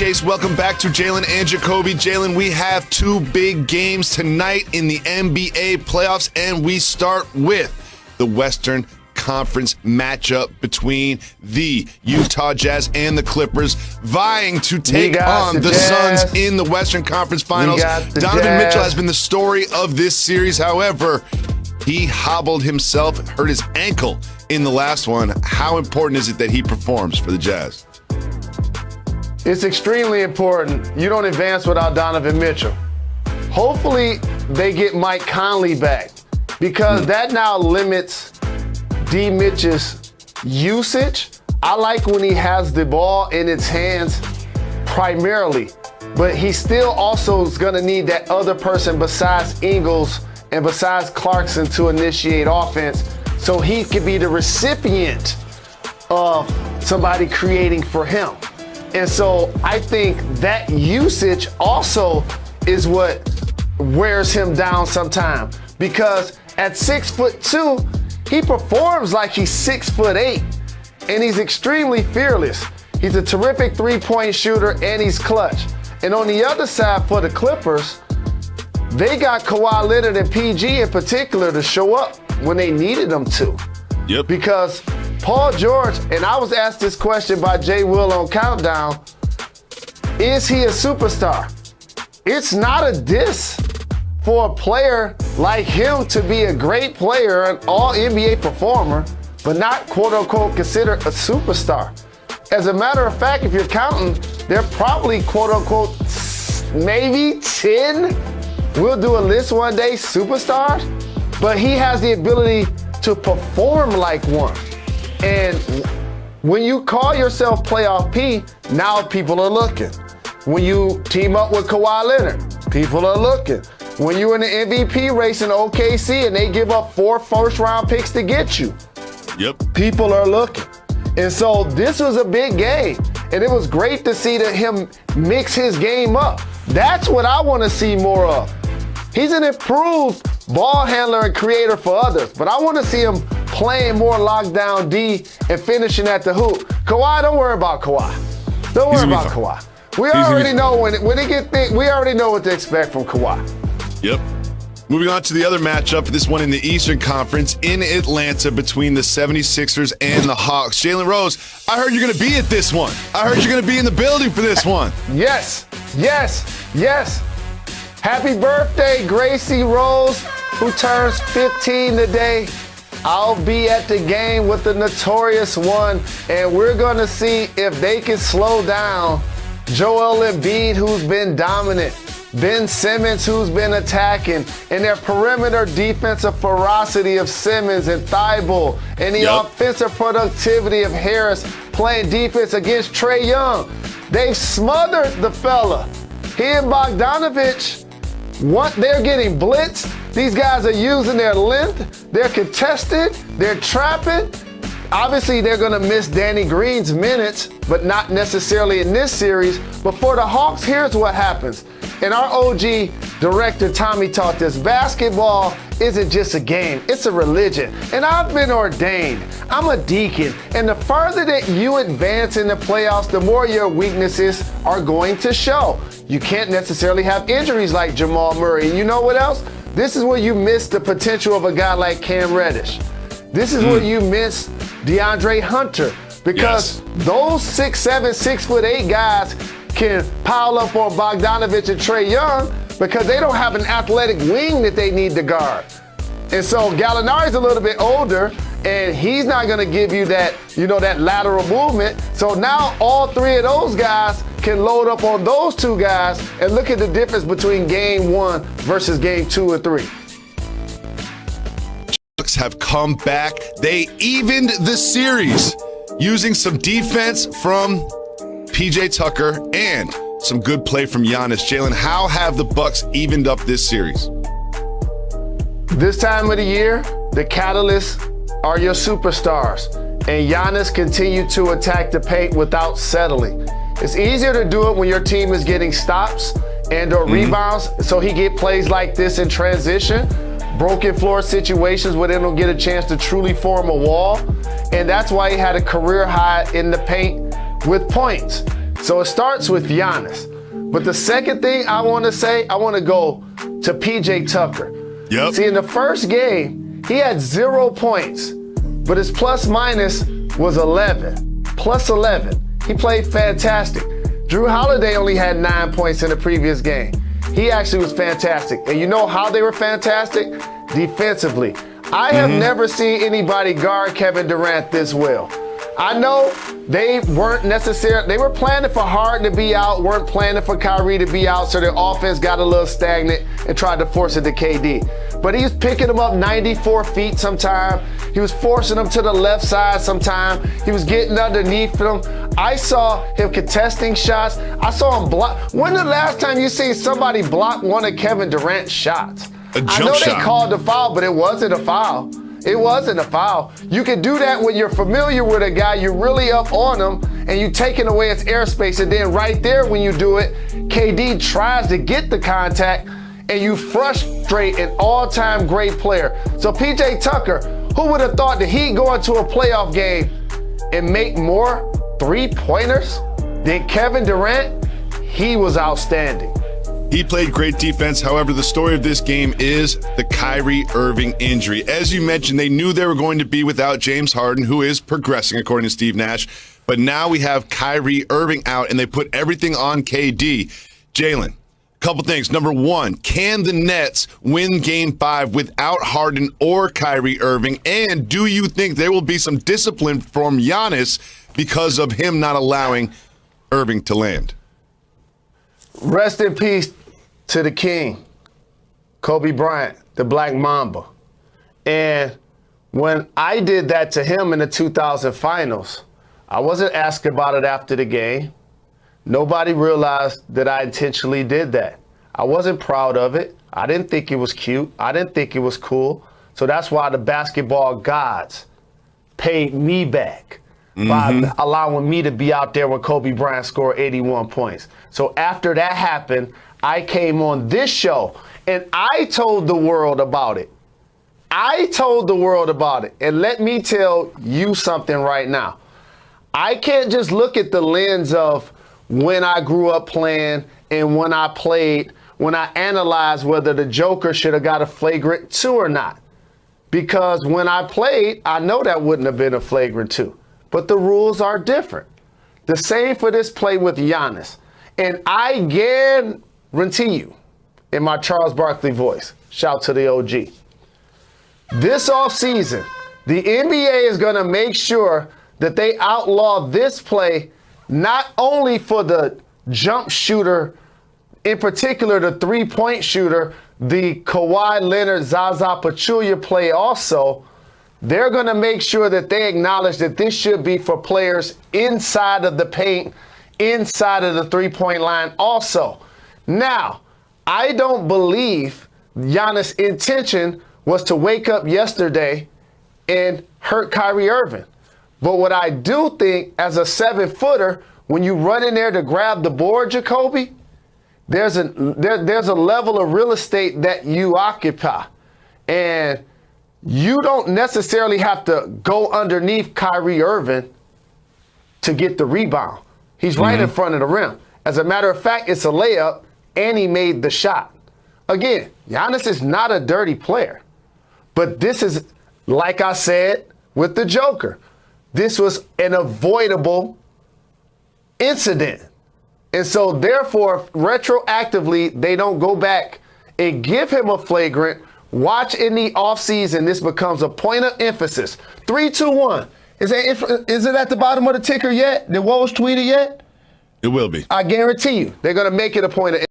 Chase. Welcome back to Jalen and Jacoby. Jalen, we have two big games tonight in the NBA playoffs, and we start with the Western Conference matchup between the Utah Jazz and the Clippers, vying to take on the Suns in the Western Conference Finals. Donovan Mitchell has been the story of this series. However, he hobbled himself, hurt his ankle in the last one. How important is it that he performs for the Jazz? It's extremely important. You don't advance without Donovan Mitchell. Hopefully, they get Mike Conley back, because that now limits D. Mitch's usage. I like when he has the ball in his hands primarily, but he still also is going to need that other person besides Ingles and besides Clarkson to initiate offense, so he could be the recipient of somebody creating for him. And so I think that usage also is what wears him down sometimes, because at 6'2", he performs like he's 6'8", and he's extremely fearless. He's a terrific three-point shooter, and he's clutch. And on the other side for the Clippers, they got Kawhi Leonard and PG in particular to show up when they needed them to. Yep. Because Paul George, and I was asked this question by Jay Will on Countdown, is he a superstar? It's not a diss for a player like him to be a great player, an all-NBA performer, but not quote-unquote considered a superstar. As a matter of fact, if you're counting, they're probably quote-unquote maybe 10, we'll do a list one day, superstars, but he has the ability to perform like one. And when you call yourself playoff P, now people are looking. When you team up with Kawhi Leonard, people are looking. When you're in the MVP race in OKC and they give up 4 first-round picks to get you, people are looking. And so this was a big game, and it was great to see him mix his game up. That's what I want to see more of. He's an improved ball handler and creator for others, but I want to see him playing more lockdown D and finishing at the hoop. Kawhi, don't worry about Kawhi. Don't worry about Kawhi. We already know when it gets thick, we already know what to expect from Kawhi. Yep. Moving on to the other matchup, this one in the Eastern Conference in Atlanta between the 76ers and the Hawks. Jalen Rose, I heard you're going to be at this one. I heard you're going to be in the building for this one. Yes, yes, yes. Happy birthday, Gracie Rose, who turns 15 today. I'll be at the game with the Notorious One, and we're going to see if they can slow down Joel Embiid, who's been dominant, Ben Simmons, who's been attacking, and their perimeter defensive ferocity of Simmons and Thibault, and the offensive productivity of Harris playing defense against Trae Young. They've smothered the fella. He and Bogdanovich, they're getting blitzed. These guys are using their length. They're contested. They're trapping. Obviously, they're going to miss Danny Green's minutes, but not necessarily in this series. But for the Hawks, here's what happens. And our OG director, Tommy, taught this. Basketball isn't just a game. It's a religion. And I've been ordained. I'm a deacon. And the further that you advance in the playoffs, the more your weaknesses are going to show. You can't necessarily have injuries like Jamal Murray. And you know what else? This is where you miss the potential of a guy like Cam Reddish. This is where you miss DeAndre Hunter, because those 6'7", 6'8" guys can pile up on Bogdanovich and Trae Young because they don't have an athletic wing that they need to guard. And so Gallinari's a little bit older, and he's not going to give you that, that lateral movement. So now all three of those guys can load up on those two guys, and look at the difference between game 1 versus game 2 and 3. Have come back. They evened the series using some defense from PJ Tucker and some good play from Giannis. Jalen, how have the Bucks evened up this series? This time of the year, the catalysts are your superstars, and Giannis continued to attack the paint without settling. It's easier to do it when your team is getting stops and or rebounds, so he get plays like this in transition. Broken floor situations where they don't get a chance to truly form a wall. And that's why he had a career high in the paint with points. So it starts with Giannis. But the second thing I want to say, I want to go to PJ Tucker. Yep. See, in the first game, he had 0 points, but his plus minus was 11. Plus 11. He played fantastic. Drew Holiday only had 9 points in the previous game. He actually was fantastic. And you know how they were fantastic? Defensively. I have never seen anybody guard Kevin Durant this well. I know they weren't necessarily, they were planning for Harden to be out, weren't planning for Kyrie to be out, so their offense got a little stagnant and tried to force it to KD. But he was picking them up 94 feet sometime. He was forcing them to the left side sometime. He was getting underneath them. I saw him contesting shots. I saw him block. When the last time you seen somebody block one of Kevin Durant's shots? I know they called the foul, but it wasn't a foul. It wasn't a foul. You can do that when you're familiar with a guy, you're really up on him, and you taking away his airspace, and then right there when you do it, KD tries to get the contact, and you frustrate an all-time great player. So PJ Tucker, who would have thought that he'd go into a playoff game and make more three-pointers than Kevin Durant? He was outstanding. He played great defense. However, the story of this game is the Kyrie Irving injury. As you mentioned, they knew they were going to be without James Harden, who is progressing, according to Steve Nash. But now we have Kyrie Irving out, and they put everything on KD. Jalen, couple things. Number one, can the Nets win Game 5 without Harden or Kyrie Irving? And do you think there will be some discipline from Giannis because of him not allowing Irving to land? Rest in peace to the king, Kobe Bryant, the Black Mamba. And when I did that to him in the 2000 finals, I wasn't asked about it after the game. Nobody realized that I intentionally did that. I wasn't proud of it. I didn't think it was cute. I didn't think it was cool. So that's why the basketball gods paid me back by allowing me to be out there when Kobe Bryant scored 81 points. So after that happened, I came on this show and I told the world about it. I told the world about it. And let me tell you something right now. I can't just look at the lens of when I grew up playing and when I played, when I analyzed whether the Joker should have got a flagrant 2 or not. Because when I played, I know that wouldn't have been a flagrant 2. But the rules are different. The same for this play with Giannis. And I guarantee you, in my Charles Barkley voice, shout to the OG, this offseason, the NBA is going to make sure that they outlaw this play not only for the jump shooter, in particular the three-point shooter, the Kawhi Leonard, Zaza Pachulia play also. They're going to make sure that they acknowledge that this should be for players inside of the paint, inside of the three-point line also. Now, I don't believe Giannis' intention was to wake up yesterday and hurt Kyrie Irving. But what I do think, as a 7-footer, when you run in there to grab the board, Jacoby, there's a level of real estate that you occupy. And you don't necessarily have to go underneath Kyrie Irving to get the rebound. He's right in front of the rim. As a matter of fact, it's a layup, and he made the shot. Again, Giannis is not a dirty player. But this is, like I said, with the Joker. This was an avoidable incident. And so, therefore, retroactively, they don't go back and give him a flagrant. Watch in the offseason, this becomes a point of emphasis. 3, 2, 1. Is it at the bottom of the ticker yet? The Woj tweeted yet? It will be. I guarantee you, they're going to make it a point of emphasis.